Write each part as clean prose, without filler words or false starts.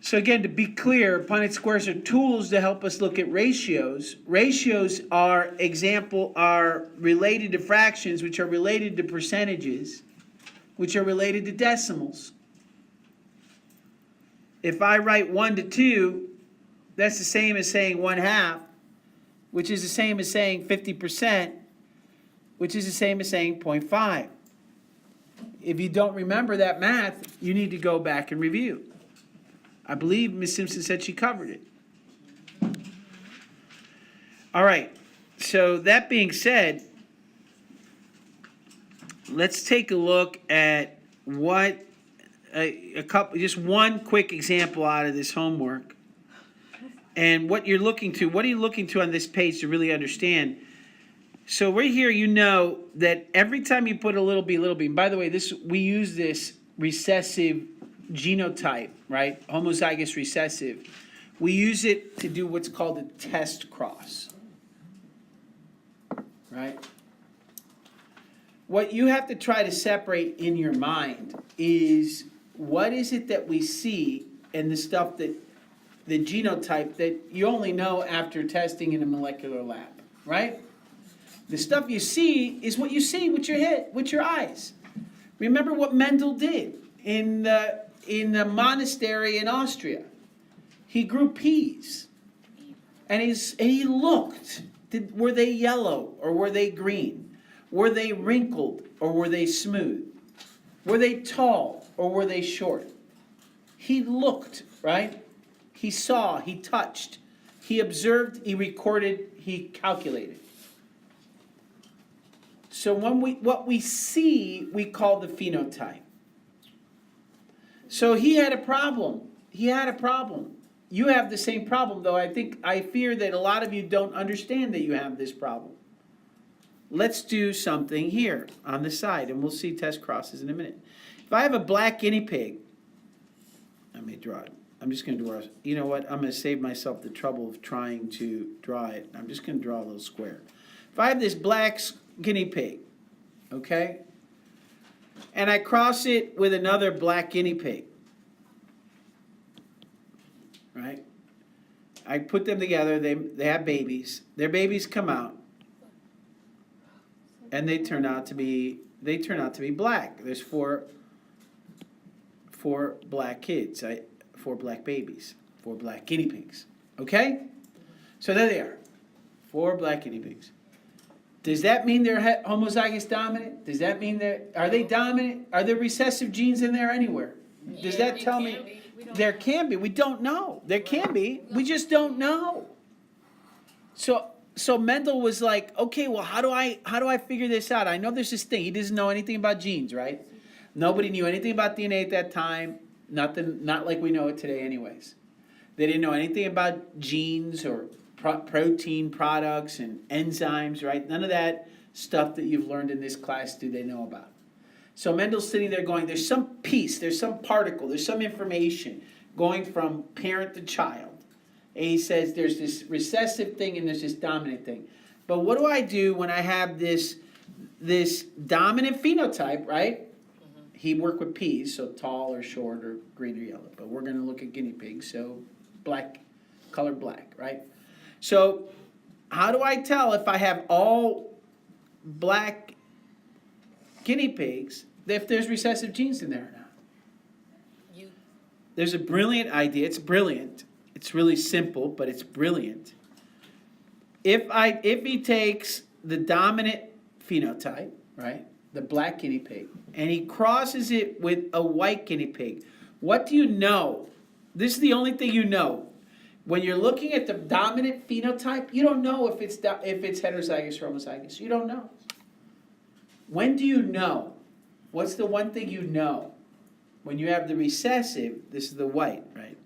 So again, to be clear, Punnett Squares are tools to help us look at ratios. Ratios are related to fractions, which are related to percentages, which are related to decimals. If I write 1 to 2, that's the same as saying 1/2, which is the same as saying 50%, which is the same as saying 0.5. If you don't remember that math, you need to go back and review. I believe Ms. Simpson said she covered it. All right, so that being said, let's take a look at what just one quick example out of this homework. And what are you looking to on this page to really understand? So right here, you know that every time you put a little b, and by the way, we use this recessive genotype, right? Homozygous recessive. We use it to do what's called a test cross, right? What you have to try to separate in your mind is what is it that we see and the stuff that the genotype that you only know after testing in a molecular lab, right? The stuff you see is what you see with your eyes. Remember what Mendel did in the monastery in Austria. He grew peas, and he looked. Were they yellow or were they green? Were they wrinkled or were they smooth? Were they tall or were they short? He looked, right? He saw, he touched, he observed, he recorded, he calculated. So what we see, we call the phenotype. So he had a problem. You have the same problem, though I fear that a lot of you don't understand that you have this problem. Let's do something here on the side, and we'll see test crosses in a minute. If I have a black guinea pig, I may draw it. I'm just going to draw, you know what, I'm going to save myself the trouble of trying to draw it. I'm just going to draw a little square. If I have this black guinea pig, okay, and I cross it with another black guinea pig, right? I put them together, they have babies. Their babies come out, and they turn out to be black. There's four black kids, 4 black babies, 4 black guinea pigs. Okay? So there they are. 4 black guinea pigs. Does that mean they're homozygous dominant? Does that mean are they dominant? Are there recessive genes in there anywhere? Does that tell me? There can be. We don't know. There can be. We just don't know. So Mendel was like, okay, well, how do I figure this out? I know there's this thing. He doesn't know anything about genes, right? Nobody knew anything about DNA at that time. Not like we know it today anyways. They didn't know anything about genes or protein products and enzymes, right? None of that stuff that you've learned in this class do they know about. So Mendel's sitting there going, there's some piece, there's some particle, there's some information going from parent to child. And he says there's this recessive thing and there's this dominant thing. But what do I do when I have this dominant phenotype, right? He worked with peas, so tall or short or green or yellow. But we're going to look at guinea pigs, so black, colored black, right? So how do I tell if I have all black guinea pigs if there's recessive genes in there or not? There's a brilliant idea. It's brilliant. It's really simple, but it's brilliant. If he takes the dominant phenotype, right, the black guinea pig, and he crosses it with a white guinea pig, what do you know? This is the only thing you know. When you're looking at the dominant phenotype, you don't know if it's heterozygous or homozygous. You don't know. When do you know? What's the one thing you know? When you have the recessive, this is the white, right?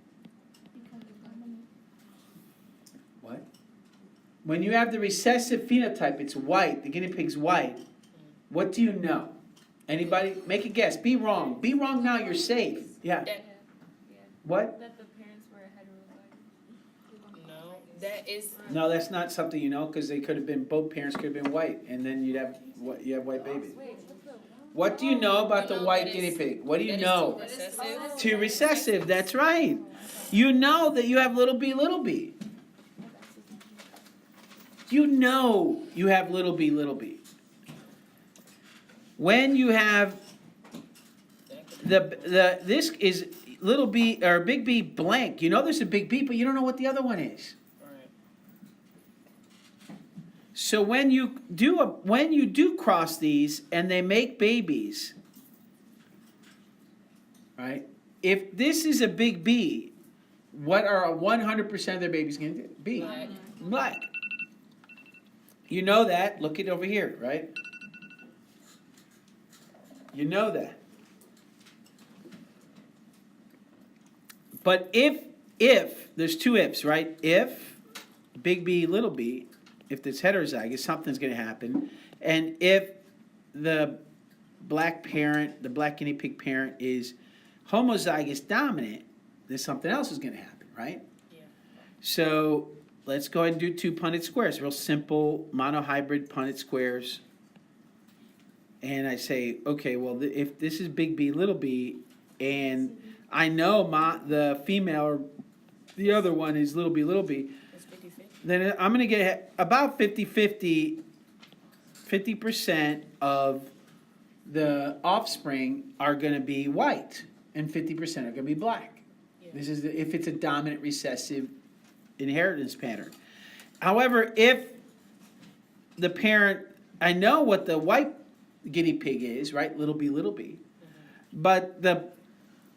What? When you have the recessive phenotype, it's white. The guinea pig's white. What do you know? Anybody? Make a guess. Be wrong. Be wrong now. You're safe. Yeah. What? That the parents were heterozygous. No, that is. No, that's not something you know because they could have been both parents could have been white, and then you have white babies. What do you know about the know white that guinea it's- pig? What do you that know? it's too recessive. Too recessive, that's right. You know that you have little b, little b. You know you have little b, little b. When you have this is little b or big B blank. You know there's a big B, but you don't know what the other one is. Right. So when you do cross these and they make babies, right? If this is a big B, what are 100% of their babies going to be? Black. Black. You know that. Look it over here, right? You know that. But if there's two ifs, right? If big B, little b, if it's heterozygous, something's going to happen. And if the black parent, the black guinea pig parent is homozygous dominant, then something else is going to happen, right? Yeah. So let's go ahead and do two Punnett squares, real simple monohybrid Punnett squares. And I say, okay, well, if this is big B, little b, and I know the female or the other one is little b, It's 50-50. then I'm going to get about 50%, 50% of the offspring are going to be white and 50% are going to be black. Yeah. This is if it's a dominant recessive inheritance pattern. However, if the parent, I know what the white guinea pig is, right? Little b, but the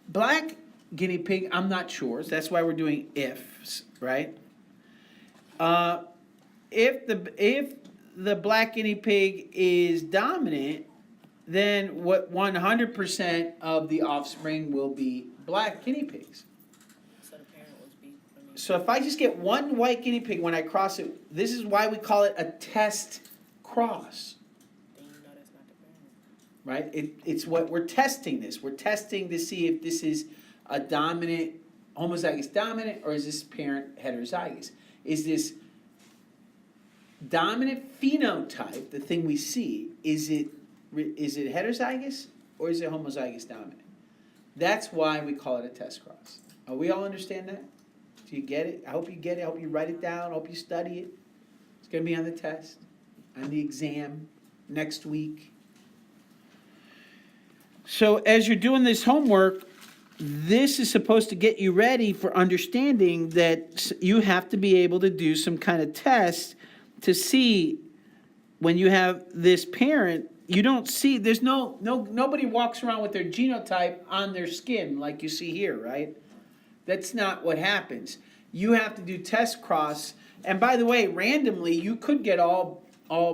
black guinea pig, I'm not sure. So that's why we're doing ifs, right? If the black guinea pig is dominant, then what 100% of the offspring will be black guinea pigs. So the parent was B. So if I just get one white guinea pig when I cross it, this is why we call it a test cross, Then you know that's not the parent. right? It's what we're testing this. We're testing to see if this is a dominant, homozygous dominant, or is this parent heterozygous? Is this dominant phenotype, the thing we see, is it heterozygous or is it homozygous dominant? That's why we call it a test cross. We all understand that? Do you get it? I hope you get it. I hope you write it down. I hope you study it. It's going to be on the test, on the exam next week. So as you're doing this homework, this is supposed to get you ready for understanding that you have to be able to do some kind of test to see when you have this parent. You don't see, there's nobody walks around with their genotype on their skin like you see here, right? That's not what happens. You have to do test cross, and by the way, randomly, you could get all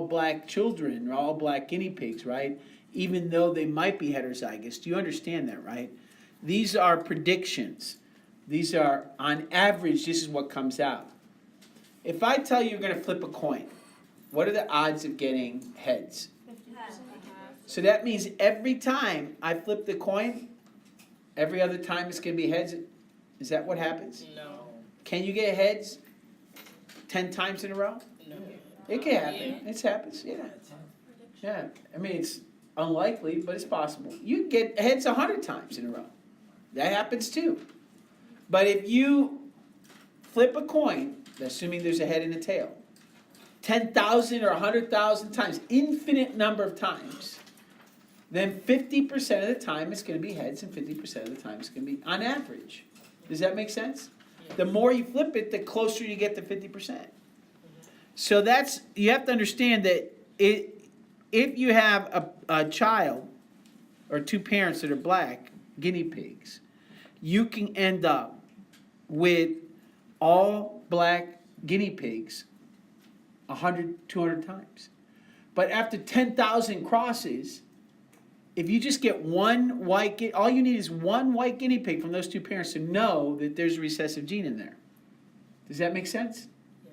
black children or all black guinea pigs, right? Even though they might be heterozygous. Do you understand that, right? These are predictions. These are, on average, this is what comes out. If I tell you you're going to flip a coin, what are the odds of getting heads? 50%. So that means every time I flip the coin, every other time it's going to be heads. Is that what happens? No. Can you get heads 10 times in a row? No. It can happen. Yeah. It happens, yeah. Yeah, I mean, it's unlikely, but it's possible. You can get heads 100 times in a row. That happens too. But if you flip a coin, assuming there's a head and a tail, 10,000 or 100,000 times, infinite number of times, then 50% of the time it's going to be heads and 50% of the time it's going to be on average. Does that make sense? Yeah. The more you flip it, the closer you get to 50%. So that's, you have to understand that if you have a child or two parents that are black guinea pigs, you can end up with all black guinea pigs 100, 200 times. But after 10,000 crosses, if you just get one white, all you need is one white guinea pig from those two parents to know that there's a recessive gene in there. Does that make sense? Yeah.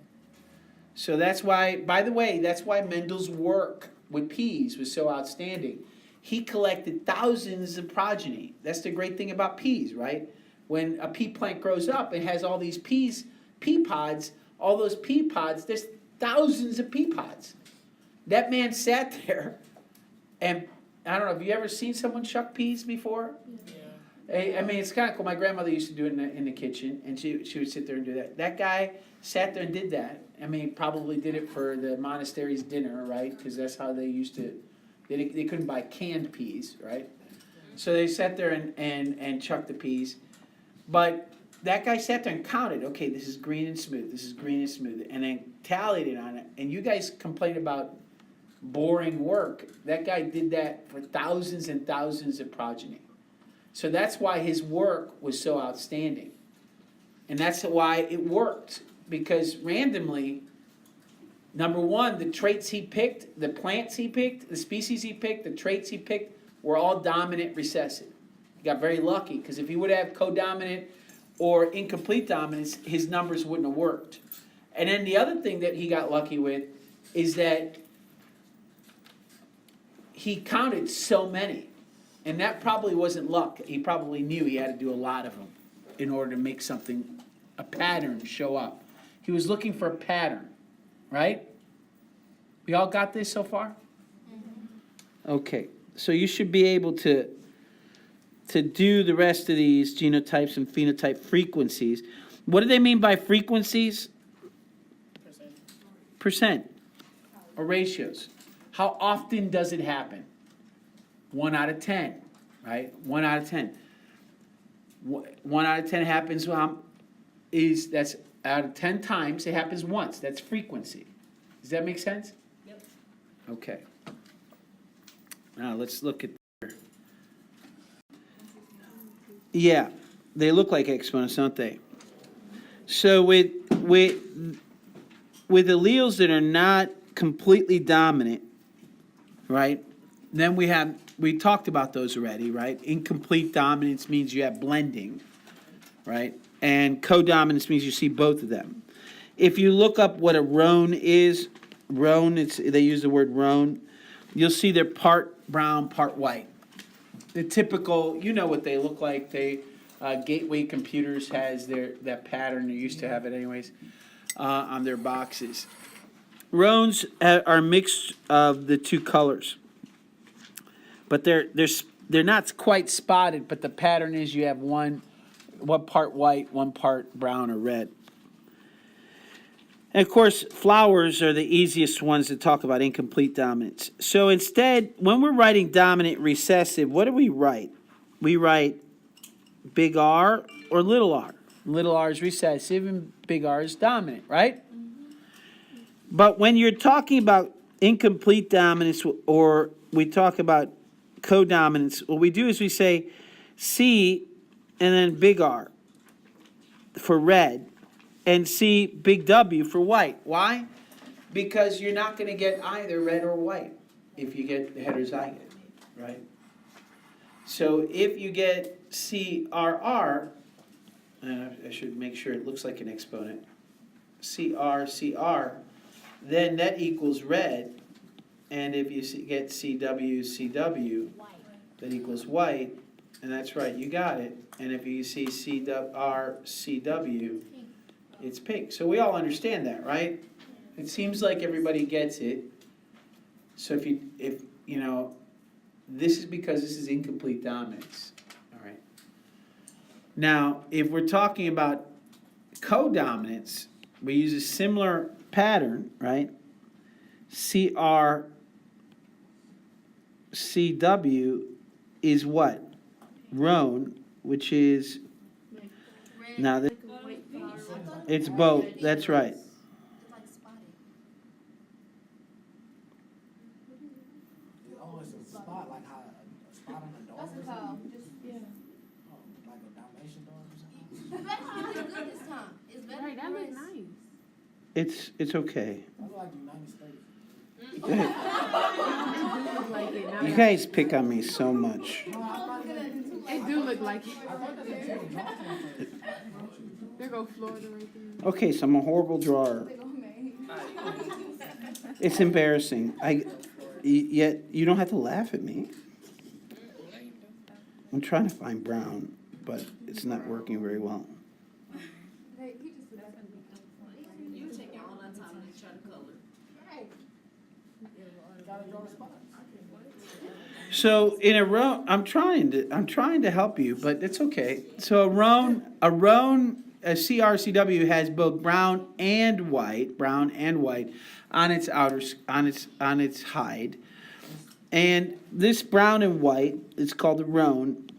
So that's why, by the way, that's why Mendel's work with peas was so outstanding. He collected thousands of progeny. That's the great thing about peas, right? When a pea plant grows up, it has all these pea pods. All those pea pods, there's thousands of pea pods. That man sat there and I don't know, have you ever seen someone shuck peas before? Yeah. I mean, it's kind of cool. My grandmother used to do it in the kitchen, and she would sit there and do that. That guy sat there and did that. I mean, probably did it for the monastery's dinner, right? Because that's how they used to. They couldn't buy canned peas, right? So they sat there and chucked the peas. But that guy sat there and counted. Okay, this is green and smooth. This is green and smooth, and then tallied it on it. And you guys complain about boring work. That guy did that for thousands and thousands of progeny. So that's why his work was so outstanding. And that's why it worked. Because randomly, number one, the traits he picked, the plants he picked, the species he picked, the traits he picked were all dominant recessive. He got very lucky, because if he would have codominant or incomplete dominance, his numbers wouldn't have worked. And then the other thing that he got lucky with is that he counted so many. And that probably wasn't luck. He probably knew he had to do a lot of them in order to make something, a pattern show up. He was looking for a pattern, right? We all got this so far? Okay, so you should be able to do the rest of these genotypes and phenotype frequencies. What do they mean by frequencies? Percent or ratios. How often does it happen? 1 out of 10, right? 1 out of 10. 1 out of 10 happens, that's out of 10 times, it happens once. That's frequency. Does that make sense? Yep. Okay. Now let's look at there. Yeah, they look like exponents, don't they? So with alleles that are not completely dominant, right? Then we talked about those already, right? Incomplete dominance means you have blending, right? And codominance means you see both of them. If you look up what a roan is, they use the word roan, you'll see they're part brown, part white. The typical, you know what they look like. Gateway Computers has that pattern. They used to have it anyways on their boxes. Roans are mixed of the two colors, but they're not quite spotted. But the pattern is you have one part white, one part brown or red. And of course, flowers are the easiest ones to talk about incomplete dominance. So instead, when we're writing dominant recessive, what do we write? We write big R or little r. Little r is recessive and big R is dominant, right? But when you're talking about incomplete dominance or we talk about codominance, what we do is we say C and then big R for red and C big W for white. Why? Because you're not going to get either red or white if you get heterozygous, right? So if you get CRR, I should make sure it looks like an exponent, CR, then that equals red. And if you get CW, that equals white. And that's right, you got it. And if you see CW, it's pink. So we all understand that, right? It seems like everybody gets it. So if you know, this is because this is incomplete dominance. All right. Now, if we're talking about codominance, we use a similar pattern, right? CW is what? Roan, which is now it's both. That's right. Oh, it's a spot like how a spot on a dog or something? Like a Dalmatian dog or something? Right, that looks nice. It's okay. I look like the United States. You guys pick on me so much. It do look like it. There go Florida right there. Okay, so I'm a horrible drawer. It's embarrassing. Yet you don't have to laugh at me. I'm trying to find brown, but it's not working very well. You take all that time to try to color. Gotta draw a spot. So in a row, I'm trying to help you, but it's okay. So a CRCW has both brown and white on its on its hide. And this brown and white is called a roan.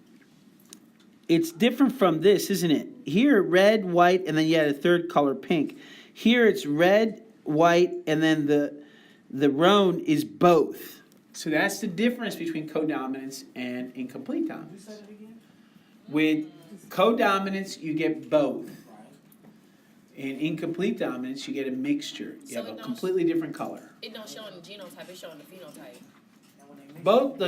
It's different from this, isn't it? Here, red, white, and then you had a third color, pink. Here it's red, white, and then the roan is both. So that's the difference between codominance and incomplete dominance. With codominance, you get both. In incomplete dominance, you get a mixture. You have a completely different color. It don't show in the genotype, it's showing the phenotype. Both,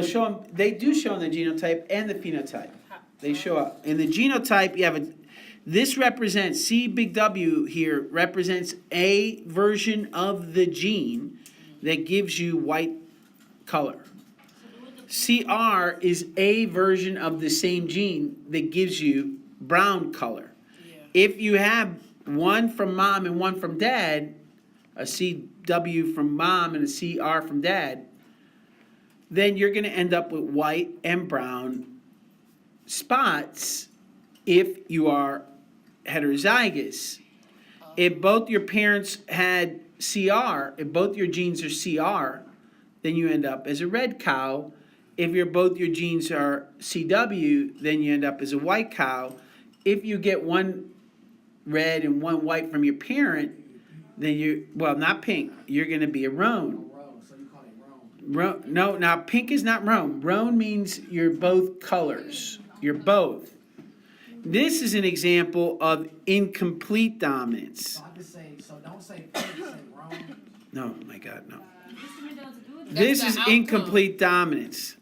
they do show in the genotype and the phenotype. They show up. In the genotype, you have this represents, C big W here represents a version of the gene that gives you white color. CR is a version of the same gene that gives you brown color. If you have one from mom and one from dad, a CW from mom and a CR from dad, then you're going to end up with white and brown spots if you are heterozygous. If both your parents had CR, if both your genes are CR, then you end up as a red cow. If both your genes are CW, then you end up as a white cow. If you get one red and one white from your parent, then not pink, you're going to be a roan. So you call it roan. No, now pink is not roan. Roan means you're both colors. You're both. This is an example of incomplete dominance. So I just say, so don't say pink, say roan. No, my God, no. That's This the is outcome. incomplete dominance,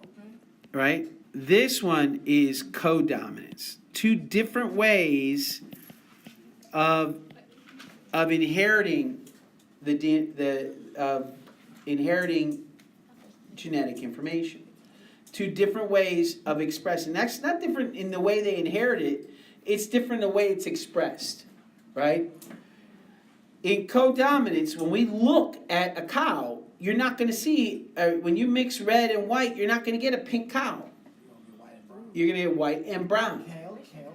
Okay. right? This one is codominance. Two different ways of inheriting inheriting genetic information. Two different ways of expressing. That's not different in the way they inherit it. It's different in the way it's expressed, right? In codominance, when we look at a cow, you're not going to see, when you mix red and white, you're not going to get a pink cow. You're going to get white and brown. Okay.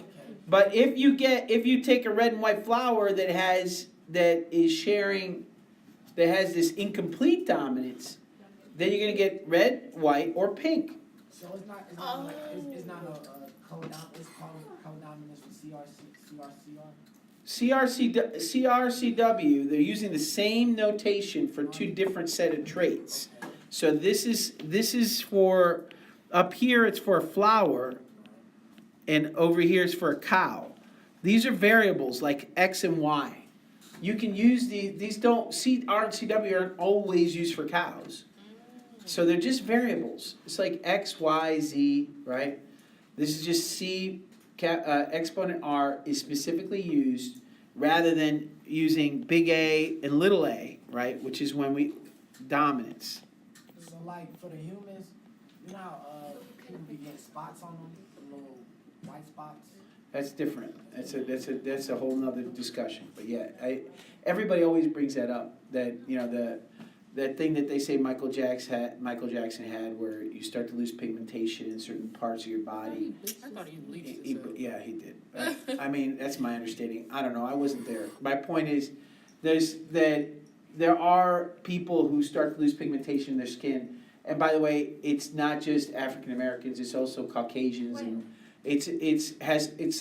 But if you take a red and white flower that has this incomplete dominance, then you're going to get red, white, or pink. So it's not a codominance, it's called codominance for CRCW, they're using the same notation for two different set of traits. So this is for, up here it's for a flower, and over here is for a cow. These are variables like X and Y. You can use these don't, CR and CW aren't always used for cows. So they're just variables. It's like X, Y, Z, right? This is just exponent R is specifically used rather than using big A and little a, right? Which is when dominance. So like for the humans, you know how people be getting spots on them, the little white spots? That's different. That's a whole nother discussion. But yeah, everybody always brings that up. That that thing that they say Michael Jackson had, where you start to lose pigmentation in certain parts of your body. I thought he bleached He himself. Yeah, he did. I mean, that's my understanding. I don't know. I wasn't there. My point is, there are people who start to lose pigmentation in their skin. And by the way, it's not just African Americans. It's also Caucasians, and it's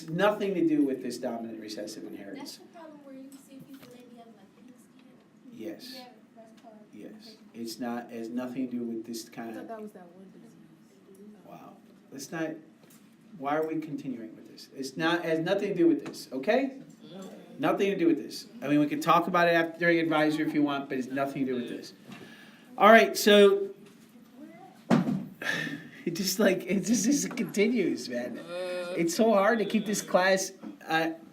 nothing to do with this dominant recessive That's inheritance. the problem where you see people maybe have like pink skin. Yes, Yeah, that's part of it. yes. It's not. It has nothing to do with this I kind of. thought that was that one disease. Wow. Let's not. Why are we continuing with this? It's not. It has nothing to do with this. Okay. Nothing to do with this. I mean, we can talk about it during advisory if you want, but it's nothing to do with this. All right, so it just continues, man. It's so hard to keep this class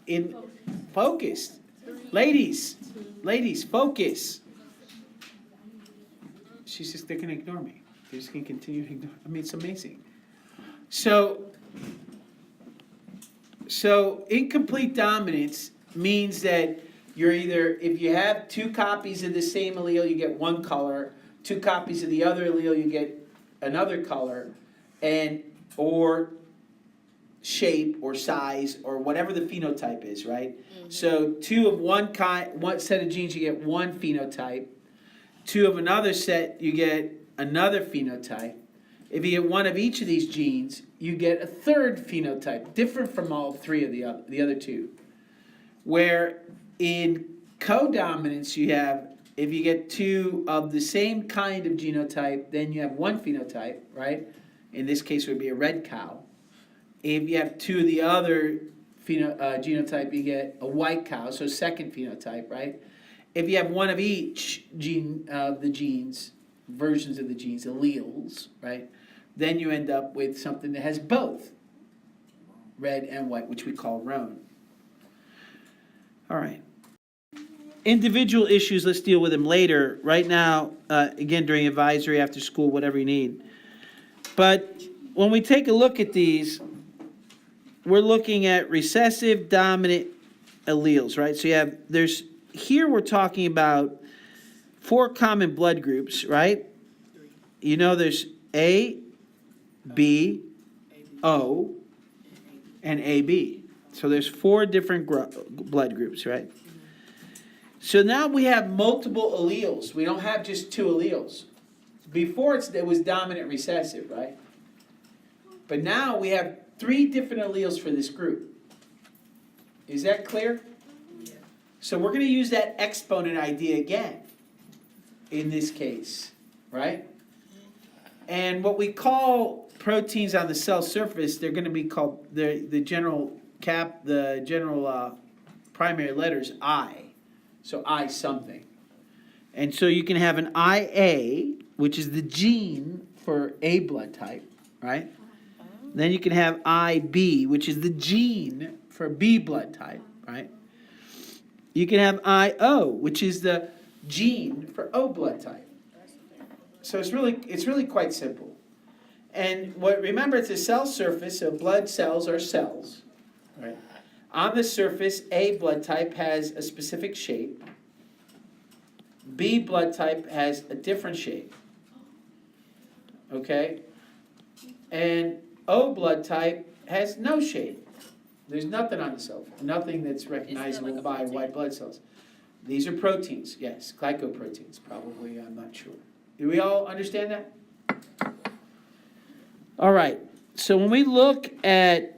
in focused. Ladies, focus. They're gonna ignore me. They're just gonna continue to ignore. I mean, it's amazing. So incomplete dominance means that you're either, if you have two copies of the same allele, you get one color. Two copies of the other allele, you get another color, and or shape or size or whatever the phenotype is, right? So two of one kind, one set of genes, you get one phenotype. Two of another set, you get another phenotype. If you get one of each of these genes, you get a third phenotype, different from all three of the other two. Where in codominance, you have, if you get two of the same kind of genotype, then you have one phenotype, right? In this case, it would be a red cow. If you have two of the other genotype, you get a white cow, so second phenotype, right? If you have one of each gene of the genes, versions of the genes, alleles, right? Then you end up with something that has both red and white, which we call roan. All right. Individual issues, let's deal with them later. Right now, again, during advisory, after school, whatever you need. But when we take a look at these, we're looking at recessive dominant alleles, right? So here we're talking about 4 common blood groups, right? You know there's A, B, O, and AB. So there's 4 different blood groups, right? So now we have multiple alleles. We don't have just 2 alleles. Before it was dominant recessive, right? But now we have 3 different alleles for this group. Is that clear? Yeah. So we're going to use that exponent idea again in this case, right? And what we call proteins on the cell surface, they're going to be called the general primary letters I. So I something. And so you can have an IA, which is the gene for A blood type, right? Then you can have IB, which is the gene for B blood type, right? You can have IO, which is the gene for O blood type. So it's really quite simple. And remember, it's a cell surface, so blood cells are cells, right? On the surface, A blood type has a specific shape. B blood type has a different shape. Okay? And O blood type has no shape. There's nothing on the cell, nothing that's recognizable like a by protein? white blood cells. These are proteins, yes, glycoproteins, probably, I'm not sure. Do we all understand that? All right, so when we look at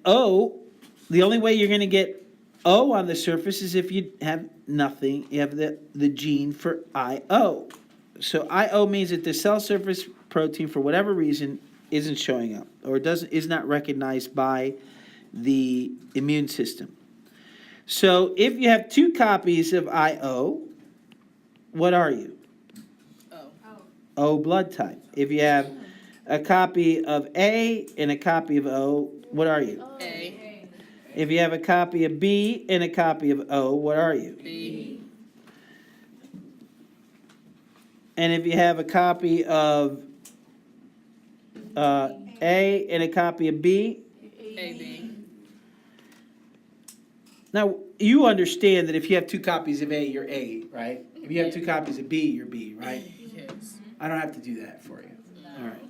O, the only way you're going to get O on the surface is if you have nothing, you have the gene for IO. So IO means that the cell surface protein, for whatever reason, isn't showing up or is not recognized by the immune system. So if you have 2 copies of IO, what are you? O blood type. If you have a copy of A and a copy of O, what are you? A, If you have a copy of B and a copy of O, what are you? B, And if you have a copy of A and a copy of B, AB. now you understand that if you have 2 copies of A, you're A, right? If you have 2 copies of B, you're B, right? Yes. I don't have to do that for you. All right.